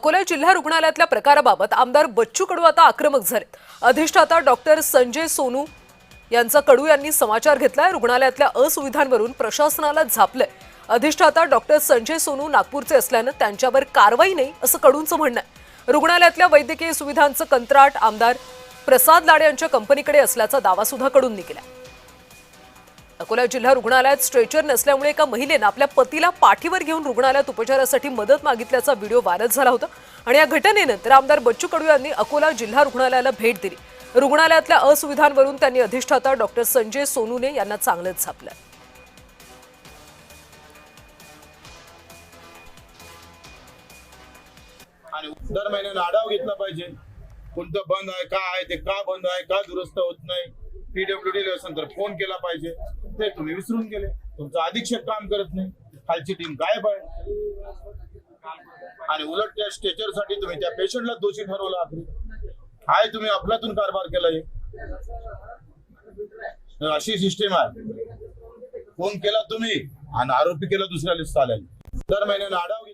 अकोला जिल्हा रुग्णालयातल्या प्रकाराबाबत आमदार बच्चू कडू आता आक्रमक झालेत। अधिष्ठाता डॉक्टर संजय सोनू यांचा कडू यांनी समाचार घेतलाय। रुग्णालयातल्या असुविधांवरून प्रशासनाला झापलंय। अधिष्ठाता डॉक्टर संजय सोनू नागपूरचे असल्यानं त्यांच्यावर कारवाई नाही असं कडूंचं म्हणणं आहे। रुग्णालयातल्या वैद्यकीय सुविधांचं कंत्राट आमदार प्रसाद लाड यांच्या कंपनीकडे असल्याचा दावा सुद्धा कडूंनी केला। अकोला जिल्हा रुग्णालयात स्ट्रेचर नसल्यामुळे एका महिलेने आपल्या पतीला पाठीवर घेऊन रुग्णालयात उपचारासाठी मदत मागितल्याचा व्हिडिओ व्हायरल झाला होता आणि या घटनेनंतर आमदार बच्चू कडू यांनी अकोला जिल्हा रुग्णालयाला भेट दिली। रुग्णालयातल्या असुविधांवरून त्यांनी अधिष्ठाता डॉक्टर संजय सोनूने यांना चांगलंच झापलं। आणि दर महिन्याला आढावा घेतला पाहिजे। कोणतं बंद आहे, काय आहे ते, का बंद आहे, का दुरुस्त होत नाही, पीडब्ल्यूडी नंतर फोन केला पाहिजे। ते तुम्ही विसरून गेले। तुमचं अधीक्षक काम करत नाही, खालची टीम गायब आहे आणि उलट त्या स्ट्रेचरसाठी तुम्ही त्या पेशंटला दोषी ठरवला। काय तुम्ही अफलातून कारभार केलाय, अशी सिस्टीम आहे। फोन केला तुम्ही आणि आरोपी केला दुसऱ्या लिस्ट आल्या। दर महिन्याला आढावा